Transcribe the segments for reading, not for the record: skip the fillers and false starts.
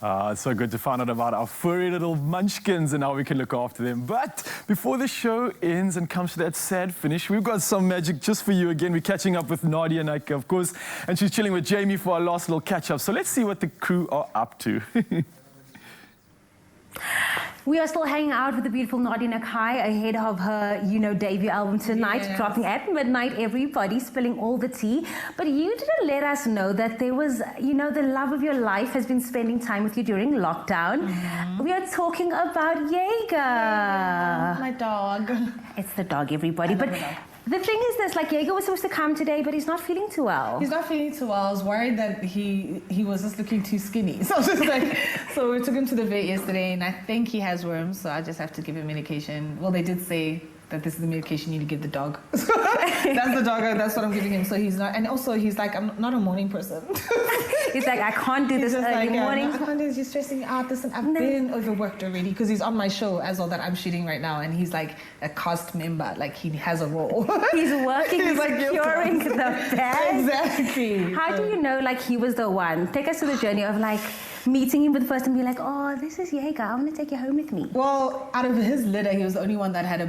It's so good to find out about our furry little munchkins and how we can look after them. But before the show ends and comes to that sad finish, we've got some magic just for you again. We're catching up with Nadia Nakai, of course, and she's chilling with Jamie for our last little catch-up. So let's see what the crew are up to. We are still hanging out with the beautiful Nadia Nakai ahead of her, debut album tonight, dropping at midnight, everybody, spilling all the tea. But you didn't let us know that there was, the love of your life has been spending time with you during lockdown. We are talking about Jaeger. My dog. It's the dog, everybody. But the thing is this, Jaeger was supposed to come today, but he's not feeling too well. He's not feeling too well. I was worried that he was just looking too skinny. So I was just so we took him to the vet yesterday, and I think he has worms, so I just have to give him medication. Well, they did say that this is the medication you need to give the dog. That's the dog, that's what I'm giving him. So he's not, and also he's like, I'm not a morning person. He's like, I can't do this early morning. I can't do this, you're stressing me out. Listen, I've been overworked already, because he's on my show as well that I'm shooting right now, and he's like a cast member, like he has a role. He's working, he's like securing the bag. Exactly. How do you know he was the one? Take us to the journey of meeting him for the first time, be like, oh, this is Jaeger, I want to take you home with me. Well, out of his litter, he was the only one that had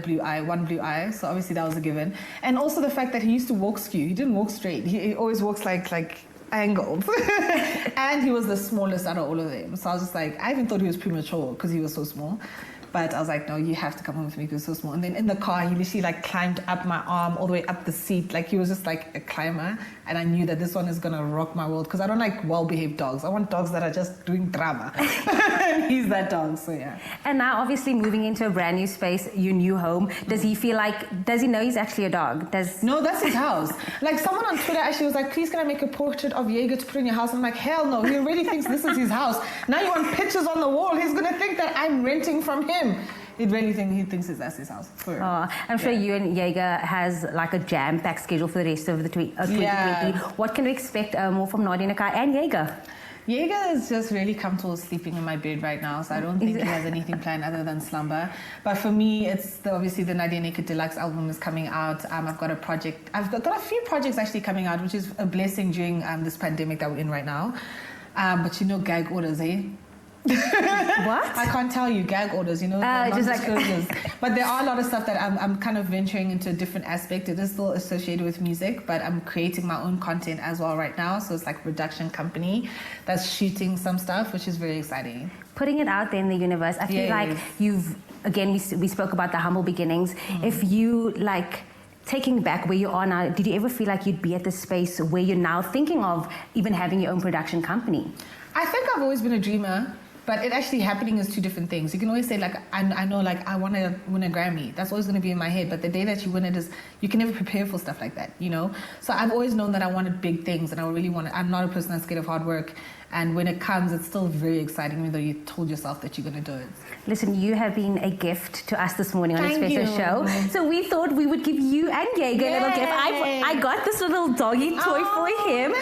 one blue eye, so obviously that was a given. And also the fact that he used to walk skew. He didn't walk straight. He always walks like angled. And he was the smallest out of all of them. So I was just like, I even thought he was premature because he was so small. But I was like, no, you have to come home with me because he was so small. And then in the car, he literally climbed up my arm all the way up the seat. He was just like a climber. And I knew that this one is going to rock my world, because I don't like well-behaved dogs. I want dogs that are just doing drama. And he's that dog, so yeah. And now, obviously, moving into a brand new space, your new home, does he know he's actually a dog? No, that's his house. Someone on Twitter actually was like, please can I make a portrait of Jaeger to put in your house? I'm like, hell no, he already thinks this is his house. Now you want pictures on the wall. He's going to think that I'm renting from him. He thinks that's his house. I'm sure you and Jaeger has a jam-packed schedule for the rest of the 2020. Yeah. What can we expect more from Nadia Nakai and Jaeger? Jaeger is just really comfortable sleeping in my bed right now, so I don't think he has anything planned other than slumber. But for me, it's obviously the Nadia Nakai Deluxe album is coming out. I've got a few projects actually coming out, which is a blessing during this pandemic that we're in right now. But gag orders, eh? What? I can't tell you, gag orders, non-disclosures. But there are a lot of stuff that I'm kind of venturing into a different aspect. It is still associated with music, but I'm creating my own content as well right now. So it's a production company that's shooting some stuff, which is very exciting. Putting it out there in the universe, I feel like you've, again, we spoke about the humble beginnings. If you taking back where you are now, did you ever feel like you'd be at the space where you're now thinking of even having your own production company? I think I've always been a dreamer. But it actually happening is two different things. You can always say, I know, I want to win a Grammy. That's always going to be in my head. But the day that you win it you can never prepare for stuff like that, So I've always known that I wanted big things, and I really wanted. I'm not a person that's scared of hard work. And when it comes, it's still very exciting, even though you told yourself that you're going to do it. Listen, you have been a gift to us this morning on Expresso show. So we thought we would give you and Jaeger a little gift. I got this little doggy toy for him.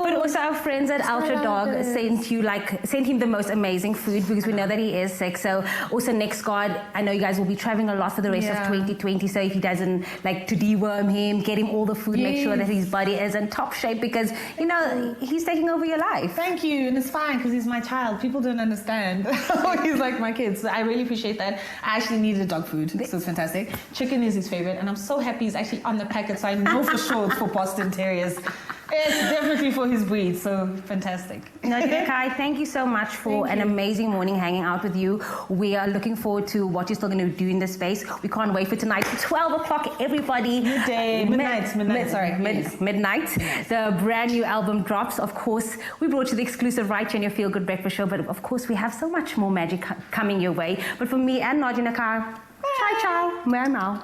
But also our friends at Ultra Dog sent him the most amazing food, because we know that he is sick. So also next God, I know you guys will be traveling a lot for the rest of 2020. So if he doesn't to deworm him, get him all the food, make sure that his body is in top shape, because he's taking over your life. Thank you. And it's fine because he's my child. People don't understand. He's like my kid. So I really appreciate that. I actually needed dog food, so it's fantastic. Chicken is his favorite, and I'm so happy he's actually on the packet, so I know for sure it's for Boston Terriers. It's definitely for his breed, so fantastic. Nadia Nakai, thank you so much for an amazing morning hanging out with you. We are looking forward to what you're still going to do in this space. We can't wait for tonight. 12 o'clock, everybody. Midnight. The brand new album drops. Of course, we brought you the exclusive right here on your Feel Good Breakfast show, but of course, we have so much more magic coming your way. But for me and Nadia Nakai, ciao, ciao, meow, meow.